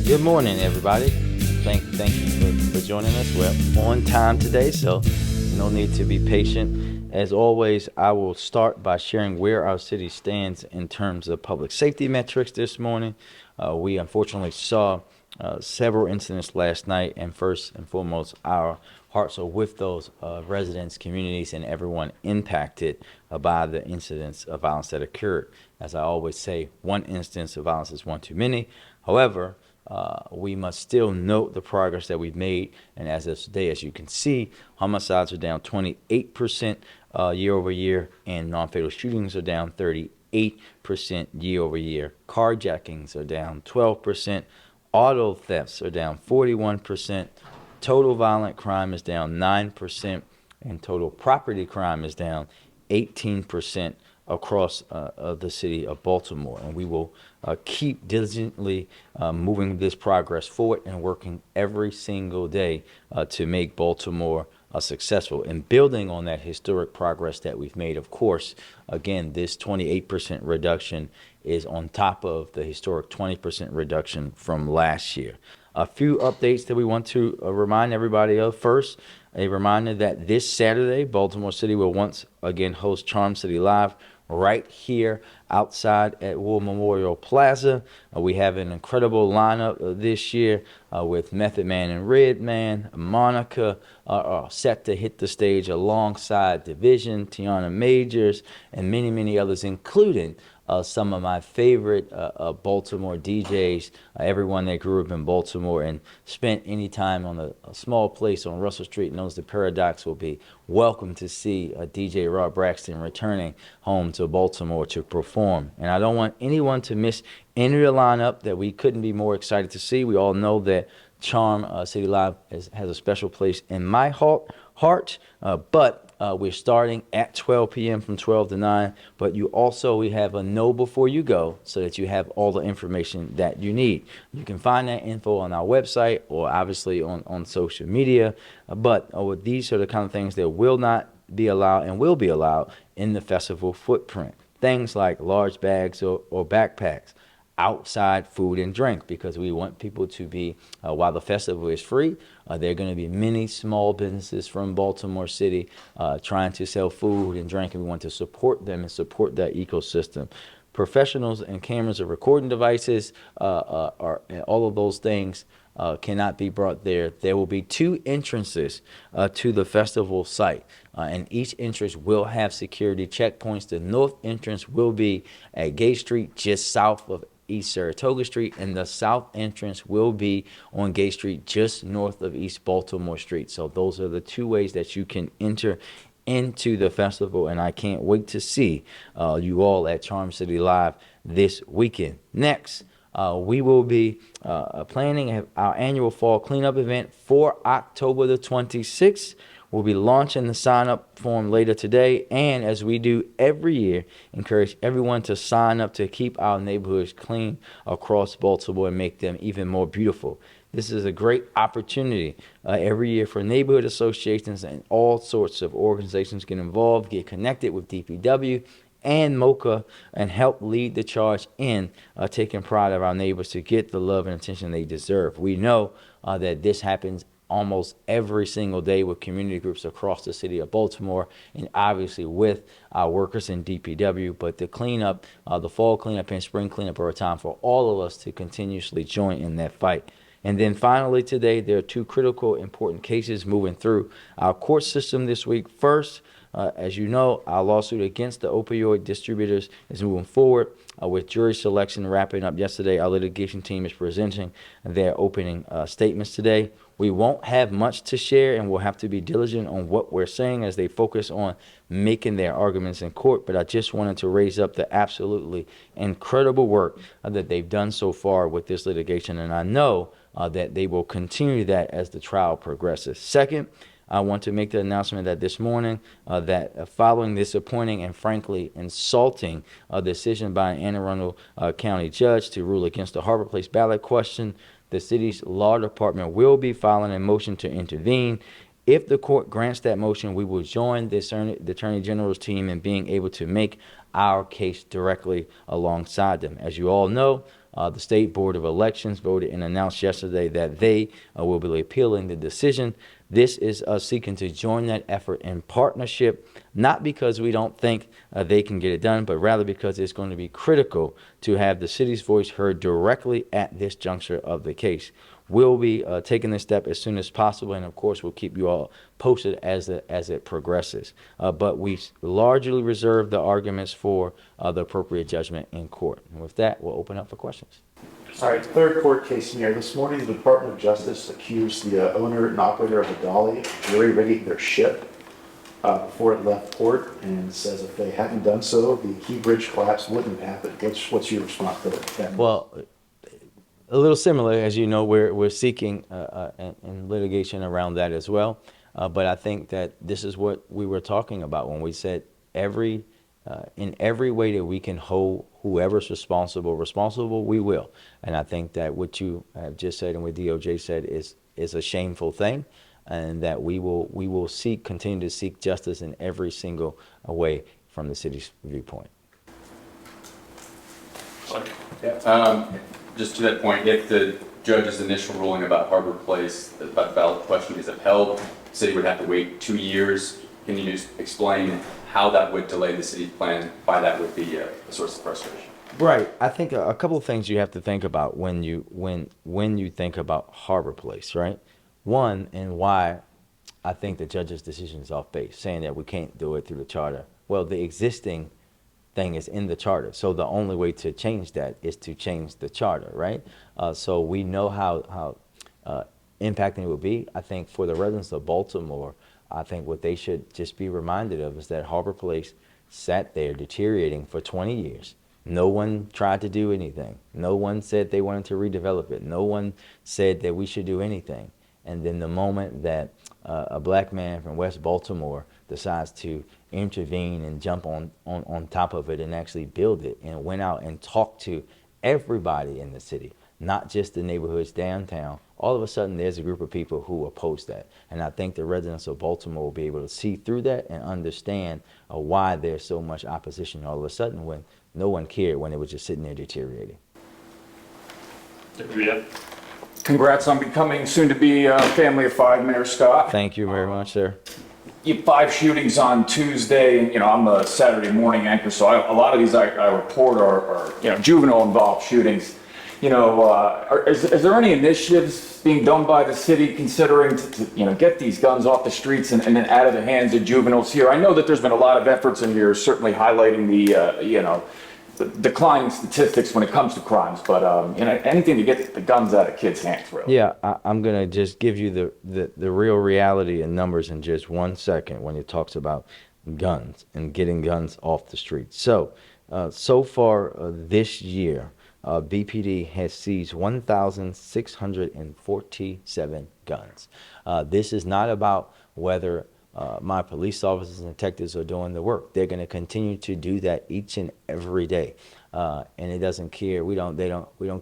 Good morning, everybody. Thank you for joining us. We're on time today, so no need to be patient. As always, I will start by sharing where our city stands in terms of public safety metrics this morning. We unfortunately saw several incidents last night, and first and foremost, our hearts are with those residents, communities, and everyone impacted by the incidents of violence that occurred. As I always say, one instance of violence is one too many. However, we must still note the progress that we've made. And as of today, as you can see, homicides are down 28% year over year, and non-fatal shootings are down 38% year over year. Carjackings are down 12%. Auto thefts are down 41%. Total violent crime is down 9%, and total property crime is down 18% across the city of Baltimore. And we will keep diligently moving this progress forward and working every single day to make Baltimore successful and building on that historic progress that we've made. Of course, again, this 28% reduction is on top of the historic 20% reduction from last year. A few updates that we want to remind everybody of. First, a reminder that this Saturday, Baltimore City will once again host Charm City Live right here outside at War Memorial Plaza. We have an incredible lineup this year with Method Man and Redman. Monica are set to hit the stage alongside Division, Tiana Majors, and many, many others, including some of my favorite Baltimore DJs, everyone that grew up in Baltimore and spent any time on a small place on Russell Street knows the Paradox will be welcome to see DJ Rob Braxton returning home to Baltimore to perform. And I don't want anyone to miss any of the lineup that we couldn't be more excited to see. We all know that Charm City Live has a special place in my heart, but we're starting at 12 p.m. from 12 to 9, but we have a know before you go so that you have all the information that you need. You can find that info on our website or obviously on social media, but these are the kind of things that will not be allowed and will be allowed in the festival footprint. Things like large bags or backpacks, outside food and drink, because we want people to be, while the festival is free, there are going to be many small businesses from Baltimore City trying to sell food and drink, and we want to support them and support that ecosystem. Professionals and cameras or recording devices, and all of those things cannot be brought there. There will be 2 entrances to the festival site, and each entrance will have security checkpoints. The north entrance will be at Gay Street, just south of East Saratoga Street, and the south entrance will be on Gay Street, just north of East Baltimore Street. So those are the 2 ways that you can enter into the festival, and I can't wait to see you all at Charm City Live this weekend. Next, we will be planning our annual fall cleanup event for October the 26th. We'll be launching the sign-up form later today, and as we do every year, encourage everyone to sign up to keep our neighborhoods clean across Baltimore and make them even more beautiful. This is a great opportunity every year for neighborhood associations and all sorts of organizations get involved, get connected with DPW and MOCA, and help lead the charge in taking pride of our neighbors to get the love and attention they deserve. We know that this happens almost every single day with community groups across the city of Baltimore, and obviously with our workers in DPW. But the cleanup, the fall cleanup and spring cleanup are a time for all of us to continuously join in that fight. And then finally today, there are 2 critical, important cases moving through our court system this week. First, as you know, our lawsuit against the opioid distributors is moving forward with jury selection wrapping up yesterday. Our litigation team is presenting their opening statements today. We won't have much to share, and we'll have to be diligent on what we're saying as they focus on making their arguments in court. But I just wanted to raise up the absolutely incredible work that they've done so far with this litigation, and I know that they will continue that as the trial progresses. Second, I want to make the announcement that this morning, that following disappointing and frankly insulting decision by an Anne Arundel County judge to rule against the Harbor Place ballot question, the city's law department will be filing a motion to intervene. If the court grants that motion, we will join the Attorney General's team in being able to make our case directly alongside them. As you all know, The State Board of Elections voted and announced yesterday that they will be appealing the decision. This is us seeking to join that effort in partnership, not because we don't think they can get it done, but rather because it's going to be critical to have the city's voice heard directly at this juncture of the case. We'll be taking this step as soon as possible, and of course, we'll keep you all posted as it progresses. But we largely reserve the arguments for the appropriate judgment in court. And with that, we'll open up for questions. All right, third court case scenario. This morning, the Department of Justice accused the owner and operator of the Dolly of jury-rigging their ship before it left port, and says if they hadn't done so, the key bridge collapse wouldn't have happened. What's your response to that? Well, a little similar, as you know, we're seeking in litigation around that as well. But I think that this is what we were talking about when we said in every way that we can hold whoever's responsible, we will. And I think that what you have just said and what DOJ said is a shameful thing, and that we will continue to seek justice in every single way from the city's viewpoint. Just to that point, if the judge's initial ruling about Harbor Place, about the ballot question, is upheld, the city would have to wait 2 years. Can you just explain how that would delay the city's plan? Why that would be a source of frustration? Right. I think a couple of things you have to think about when you think about Harbor Place, right? One, and why I think the judge's decision is off base, saying that we can't do it through the charter. Well, the existing thing is in the charter, so the only way to change that is to change the charter, right? So we know how impacting it will be. I think for the residents of Baltimore, I think what they should just be reminded of is that Harbor Place sat there deteriorating for 20 years. No one tried to do anything. No one said they wanted to redevelop it. No one said that we should do anything. And then the moment that a black man from West Baltimore decides to intervene and jump on top of it and actually build it, and went out and talked to everybody in the city, not just the neighborhoods downtown, all of a sudden there's a group of people who oppose that. And I think the residents of Baltimore will be able to see through that and understand why there's so much opposition all of a sudden when no one cared, when it was just sitting there deteriorating. Congrats on becoming soon to be a family of five, Mayor Scott. Thank you very much, sir. You had 5 shootings on Tuesday, and I'm a Saturday morning anchor, so a lot of these I report are juvenile involved shootings. Is there any initiatives being done by the city considering to get these guns off the streets and then out of the hands of juveniles here? I know that there's been a lot of efforts in here, certainly highlighting the declining statistics when it comes to crimes, but anything to get the guns out of kids' hands, really. Yeah, I'm gonna just give you the real reality and numbers in just 1 second when it talks about guns and getting guns off the street. So far this year, BPD has seized 1,647 guns. This is not about whether my police officers and detectives are doing the work. They're going to continue to do that each and every day, and it doesn't care. We don't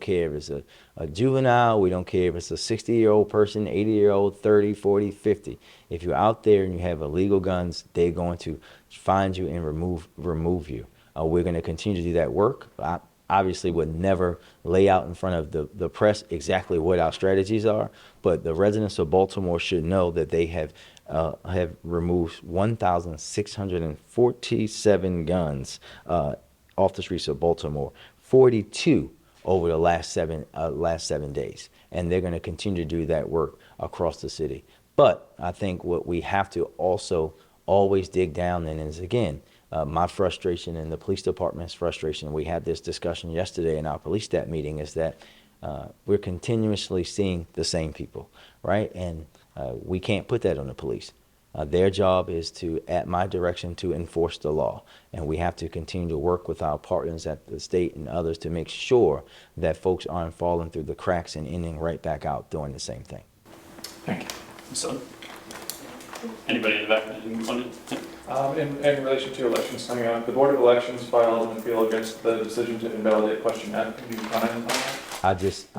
care if it's a juvenile. We don't care if it's a 60-year-old person, 80-year-old, 30, 40, 50. If you're out there and you have illegal guns, they're going to find you and remove you. We're going to continue to do that work. I obviously would never lay out in front of the press exactly what our strategies are, but the residents of Baltimore should know that they have removed 1,647 guns off the streets of Baltimore, 42 over the last seven days, and they're going to continue to do that work across the city. But I think what we have to also always dig down in is, again, my frustration and the police department's frustration. We had this discussion yesterday in our police stat meeting, is that we're continuously seeing the same people, right? And we can't put that on the police. Their job is to, at my direction, to enforce the law. And we have to continue to work with our partners at the state and others to make sure that folks aren't falling through the cracks and ending right back out doing the same thing. Thank you. So, anybody in the back that didn't want to? In relation to elections coming up, the Board of Elections filed an appeal against the decision to invalidate question F. Can you comment on that? I just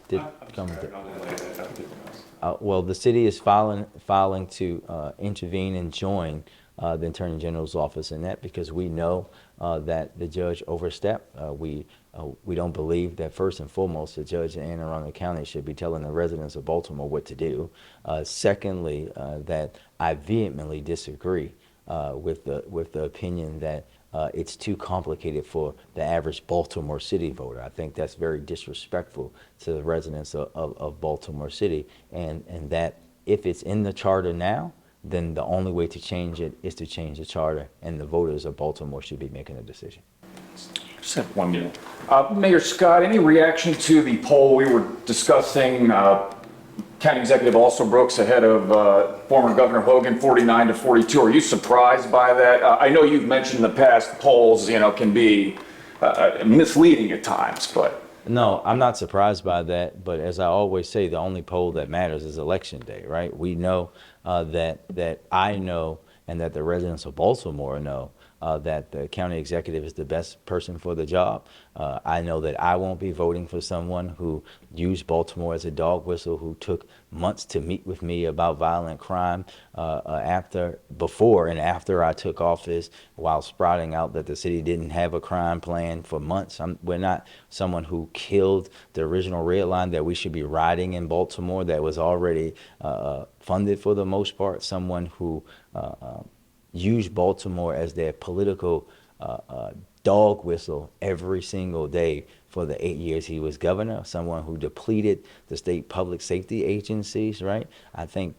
did come sorry, to. I'll delay it. Well, the city is filing to intervene and join the Attorney General's office in that, because we know that the judge overstepped. We We don't believe that first and foremost, the judge in Anne Arundel County should be telling the residents of Baltimore what to do. Secondly, that I vehemently disagree with the opinion that it's too complicated for the average Baltimore City voter. I think that's very disrespectful to the residents of Baltimore City, and that if it's in the charter now, then the only way to change it is to change the charter, and the voters of Baltimore should be making a decision. Just have 1 minute. Mayor Scott, any reaction to the poll we were discussing? County Executive Alsobrooks ahead of former Governor Hogan, 49 to 42. Are you surprised by that? I know you've mentioned in the past polls, can be misleading at times, but. No, I'm not surprised by that, but as I always say, the only poll that matters is election day, right? We know that I know and that the residents of Baltimore know that the county executive is the best person for the job. I know that I won't be voting for someone who used Baltimore as a dog whistle, who took months to meet with me about violent crime before and after I took office, while sprouting out that the city didn't have a crime plan for months. We're not someone who killed the original red line that we should be riding in Baltimore that was already funded for the most part. Someone who used Baltimore as their political dog whistle every single day for the 8 years he was governor, someone who depleted the state public safety agencies, right? I think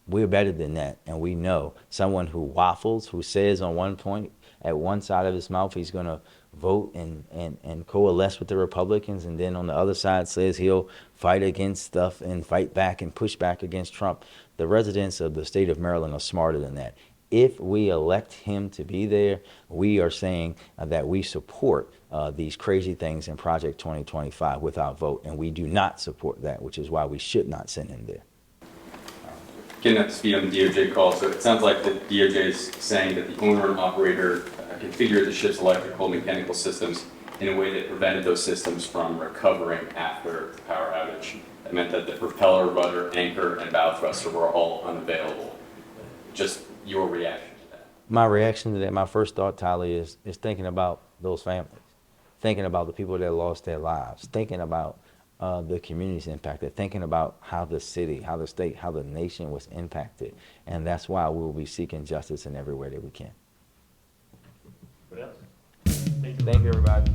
we're better than that, and we know someone who waffles, who says on one point, at one side of his mouth, he's going to vote and coalesce with the Republicans, and then on the other side says he'll fight against stuff and fight back and push back against Trump. The residents of the state of Maryland are smarter than that. If we elect him to be there, we are saying that we support these crazy things in Project 2025 with our vote, and we do not support that, which is why we should not send him there. Getting up to speed on the DOJ call, so it sounds like the DOJ is saying that the owner and operator configured the ship's electrical and mechanical systems in a way that prevented those systems from recovering after the power outage. That meant that the propeller, rudder, anchor, and bow thruster were all unavailable. Just your reaction to that? My reaction to that, my first thought, Tyler, is thinking about those families, thinking about the people that lost their lives, thinking about the communities impacted, thinking about how the city, how the state, how the nation was impacted. And that's why we will be seeking justice in every way that we can. What else? Thank you, everybody.